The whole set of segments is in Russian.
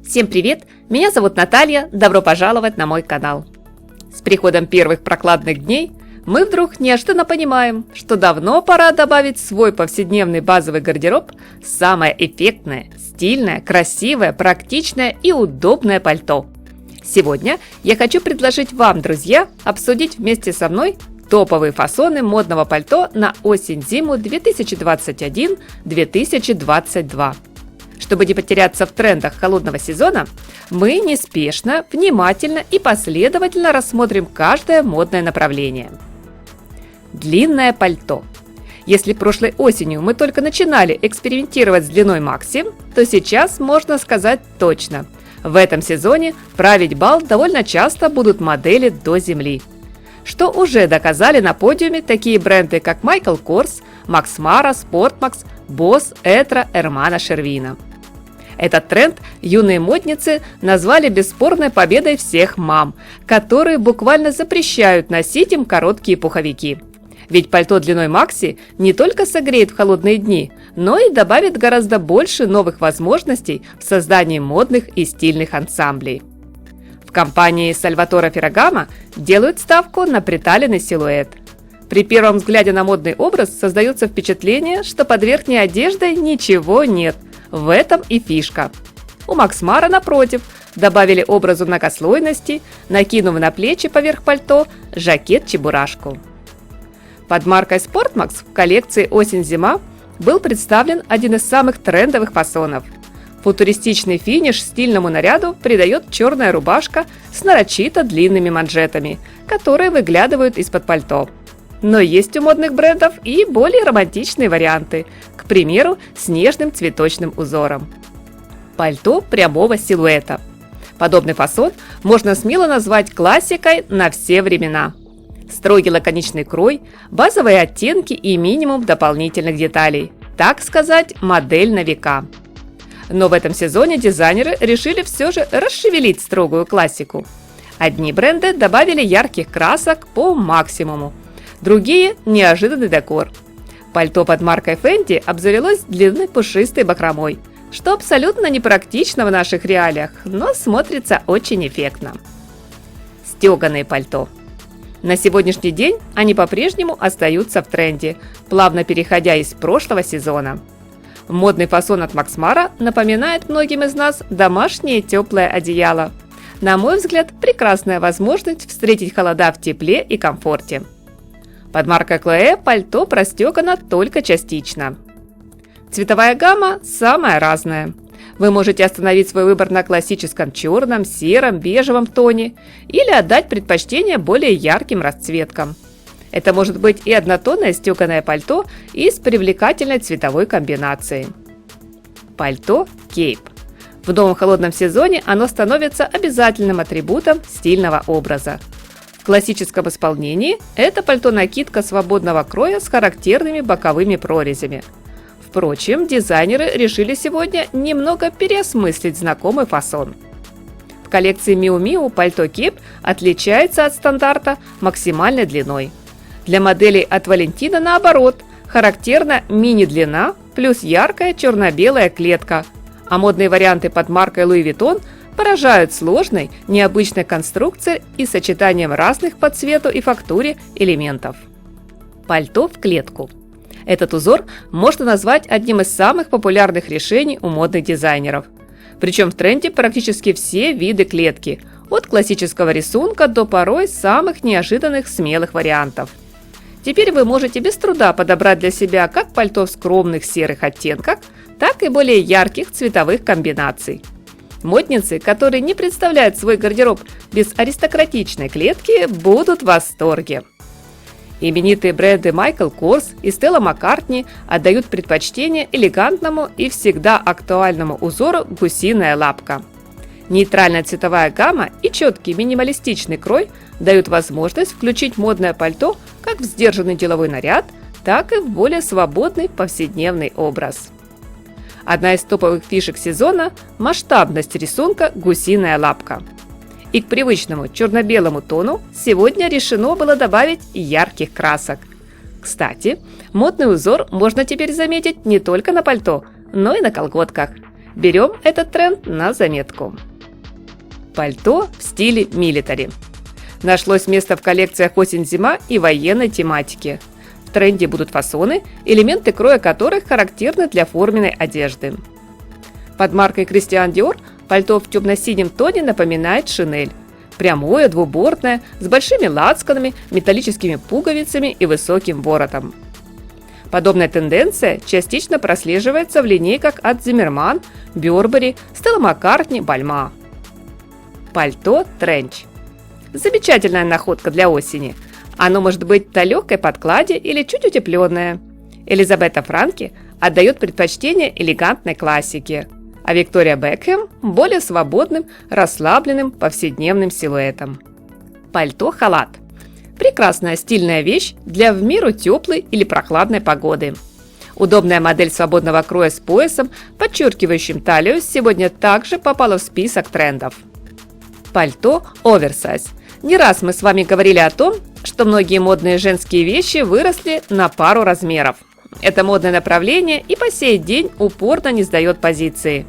Всем привет! Меня зовут Наталья, добро пожаловать на мой канал. С приходом первых прохладных дней мы вдруг неожиданно понимаем, что давно пора добавить в свой повседневный базовый гардероб самое эффектное, стильное, красивое, практичное и удобное пальто. Сегодня я хочу предложить вам, друзья, обсудить вместе со мной топовые фасоны модного пальто на осень-зиму 2021-2022. Чтобы не потеряться в трендах холодного сезона, мы неспешно, внимательно и последовательно рассмотрим каждое модное направление. Длинное пальто. Если прошлой осенью мы только начинали экспериментировать с длиной макси, то сейчас можно сказать точно: в этом сезоне править бал довольно часто будут модели до земли, что уже доказали на подиуме такие бренды, как Michael Kors, Max Mara, Sportmax, Boss, Etro, Hermano Shervino. Этот тренд юные модницы назвали бесспорной победой всех мам, которые буквально запрещают носить им короткие пуховики. Ведь пальто длиной макси не только согреет в холодные дни, но и добавит гораздо больше новых возможностей в создании модных и стильных ансамблей. В компании Salvatore Ferragamo делают ставку на приталенный силуэт. При первом взгляде на модный образ создается впечатление, что под верхней одеждой ничего нет. В этом и фишка. У Max Mara, напротив, добавили образу многослойности, накинув на плечи поверх пальто жакет-чебурашку. Под маркой Sportmax в коллекции осень-зима был представлен один из самых трендовых фасонов. Футуристичный финиш стильному наряду придает черная рубашка с нарочито длинными манжетами, которые выглядывают из-под пальто. Но есть у модных брендов и более романтичные варианты, к примеру, с нежным цветочным узором. Пальто прямого силуэта. Подобный фасон можно смело назвать классикой на все времена. Строгий лаконичный крой, базовые оттенки и минимум дополнительных деталей. Так сказать, модель на века. Но в этом сезоне дизайнеры решили все же расшевелить строгую классику. Одни бренды добавили ярких красок по максимуму, другие – неожиданный декор. Пальто под маркой Fendi обзавелось длинной пушистой бахромой, что абсолютно непрактично в наших реалиях, но смотрится очень эффектно. Стеганые пальто. На сегодняшний день они по-прежнему остаются в тренде, плавно переходя из прошлого сезона. Модный фасон от Max Mara напоминает многим из нас домашнее теплое одеяло. На мой взгляд, прекрасная возможность встретить холода в тепле и комфорте. Под маркой Chloé пальто простегано только частично. Цветовая гамма самая разная. Вы можете остановить свой выбор на классическом черном, сером, бежевом тоне или отдать предпочтение более ярким расцветкам. Это может быть и однотонное стеганое пальто и с привлекательной цветовой комбинацией. Пальто кейп. В новом холодном сезоне оно становится обязательным атрибутом стильного образа. В классическом исполнении это пальто-накидка свободного кроя с характерными боковыми прорезями. Впрочем, дизайнеры решили сегодня немного переосмыслить знакомый фасон. В коллекции Miu Miu пальто-кейп отличается от стандарта максимальной длиной. Для моделей от Valentino наоборот, характерна мини-длина плюс яркая черно-белая клетка, а модные варианты под маркой Louis Vuitton поражают сложной, необычной конструкцией и сочетанием разных по цвету и фактуре элементов. Пальто в клетку. Этот узор можно назвать одним из самых популярных решений у модных дизайнеров. Причем в тренде практически все виды клетки, от классического рисунка до порой самых неожиданных смелых вариантов. Теперь вы можете без труда подобрать для себя как пальто в скромных серых оттенках, так и более ярких цветовых комбинаций. Модницы, которые не представляют свой гардероб без аристократичной клетки, будут в восторге. Именитые бренды Michael Kors и Stella McCartney отдают предпочтение элегантному и всегда актуальному узору «Гусиная лапка». Нейтральная цветовая гамма и четкий минималистичный крой дают возможность включить модное пальто как в сдержанный деловой наряд, так и в более свободный повседневный образ. Одна из топовых фишек сезона – масштабность рисунка «Гусиная лапка». И к привычному черно-белому тону сегодня решено было добавить ярких красок. Кстати, модный узор можно теперь заметить не только на пальто, но и на колготках. Берем этот тренд на заметку. Пальто в стиле милитари. Нашлось место в коллекциях осень-зима и военной тематики. В тренде будут фасоны, элементы кроя которых характерны для форменной одежды. Под маркой Кристиан Диор пальто в темно-синем тоне напоминает шинель. Прямое, двубортное, с большими лацканами, металлическими пуговицами и высоким воротом. Подобная тенденция частично прослеживается в линейках от Zimmermann, Burberry, Stella McCartney, Balmain. Пальто тренч. Замечательная находка для осени. Оно может быть на легкой подкладе или чуть утепленное. Элизабета Франки отдает предпочтение элегантной классике, а Виктория Бекхэм – более свободным, расслабленным повседневным силуэтом. Пальто-халат. Прекрасная стильная вещь для в меру теплой или прохладной погоды. Удобная модель свободного кроя с поясом, подчеркивающим талию, сегодня также попала в список трендов. Пальто оверсайз. Не раз мы с вами говорили о том, что многие модные женские вещи выросли на пару размеров. Это модное направление и по сей день упорно не сдает позиции.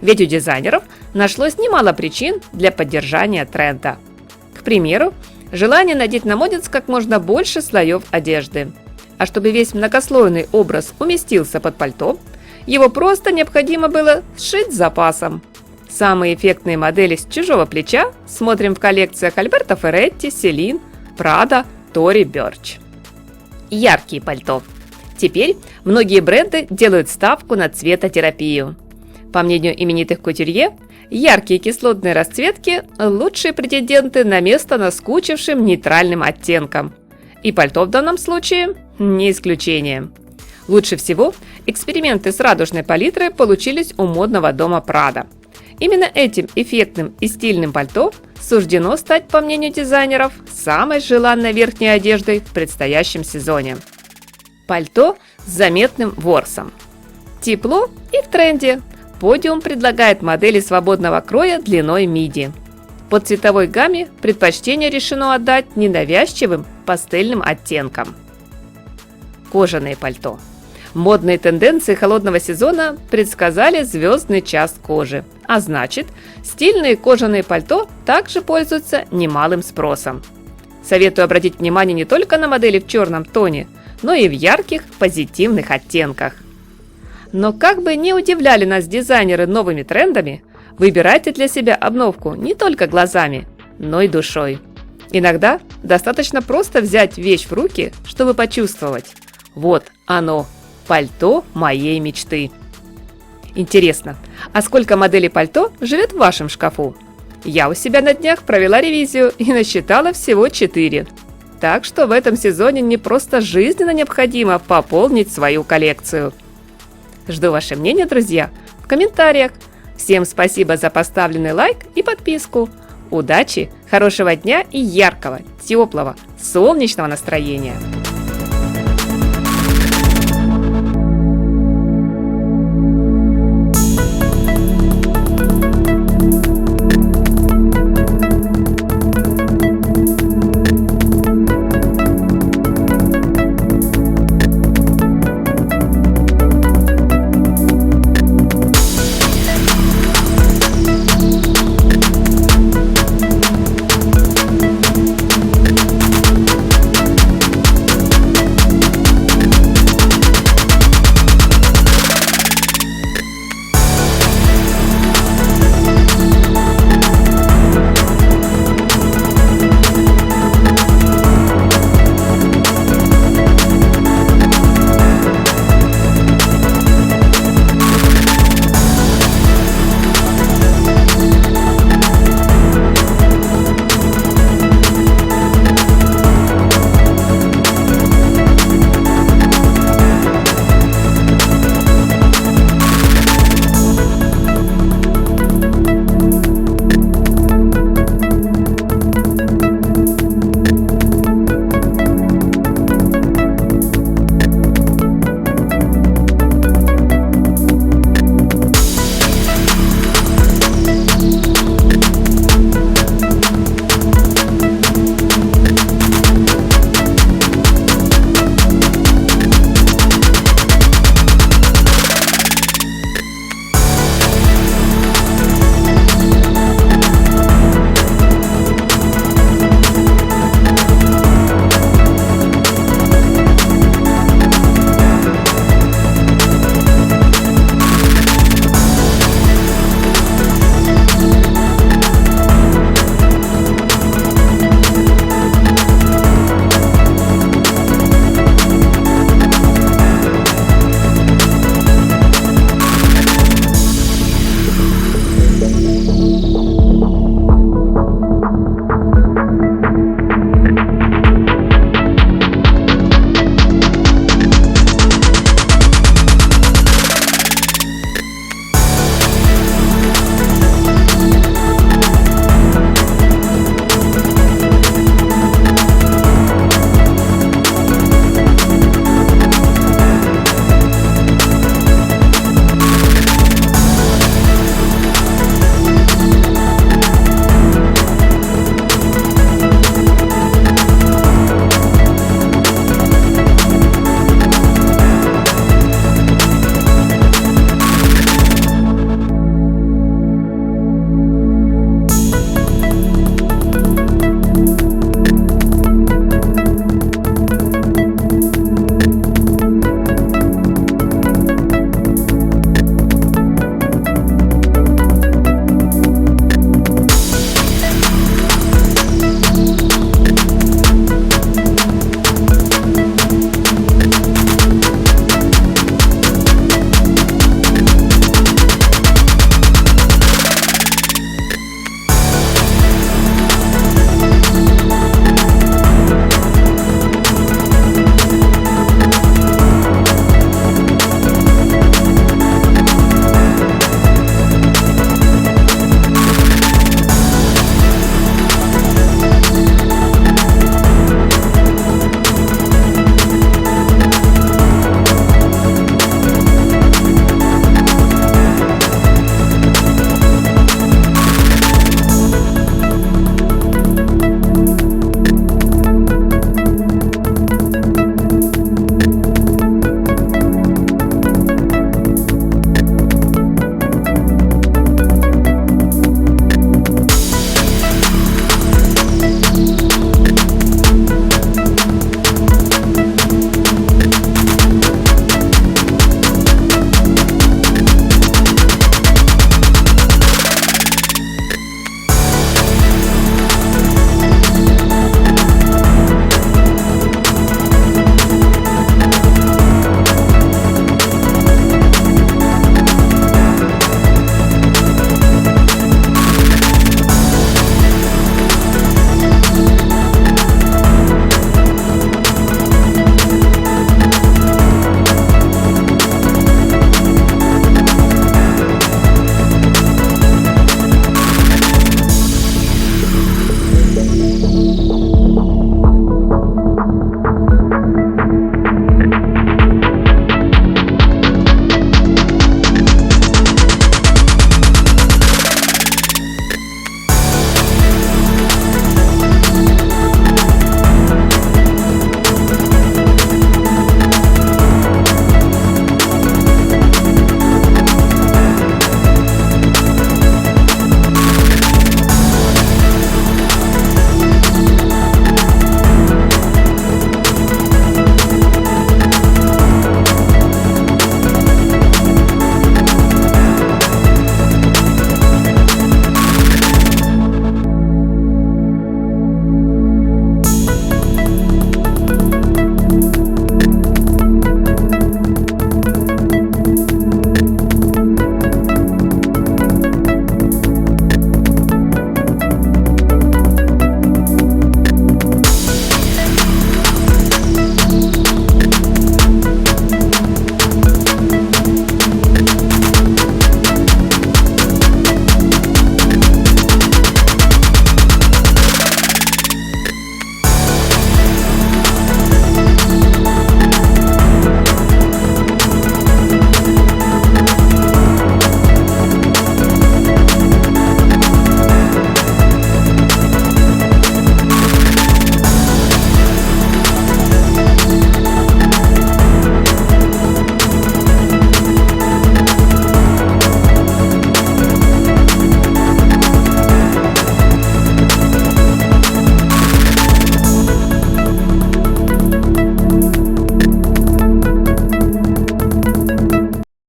Ведь у дизайнеров нашлось немало причин для поддержания тренда. К примеру, желание надеть на модниц как можно больше слоев одежды. А чтобы весь многослойный образ уместился под пальто, его просто необходимо было сшить с запасом. Самые эффектные модели с чужого плеча смотрим в коллекциях Альберто Ферретти, Селин, Прада, Тори Бёрч. Яркие пальто. Теперь многие бренды делают ставку на цветотерапию. По мнению именитых кутюрье, яркие кислотные расцветки – лучшие претенденты на место наскучившим нейтральным оттенкам. И пальто в данном случае не исключение. Лучше всего эксперименты с радужной палитрой получились у модного дома Prada. Именно этим эффектным и стильным пальто суждено стать, по мнению дизайнеров, самой желанной верхней одеждой в предстоящем сезоне. Пальто с заметным ворсом. Тепло и в тренде. Подиум предлагает модели свободного кроя длиной миди. По цветовой гамме предпочтение решено отдать ненавязчивым пастельным оттенкам. Кожаные пальто. Модные тенденции холодного сезона предсказали звездный час кожи, а значит, стильные кожаные пальто также пользуются немалым спросом. Советую обратить внимание не только на модели в черном тоне, но и в ярких позитивных оттенках. Но как бы не удивляли нас дизайнеры новыми трендами, выбирайте для себя обновку не только глазами, но и душой. Иногда достаточно просто взять вещь в руки, чтобы почувствовать – вот оно, пальто моей мечты. Интересно, а сколько моделей пальто живет в вашем шкафу? Я у себя на днях провела ревизию и насчитала всего 4. Так что в этом сезоне не просто жизненно необходимо пополнить свою коллекцию. Жду ваше мнение, друзья, в комментариях. Всем спасибо за поставленный лайк и подписку. Удачи, хорошего дня и яркого, теплого, солнечного настроения!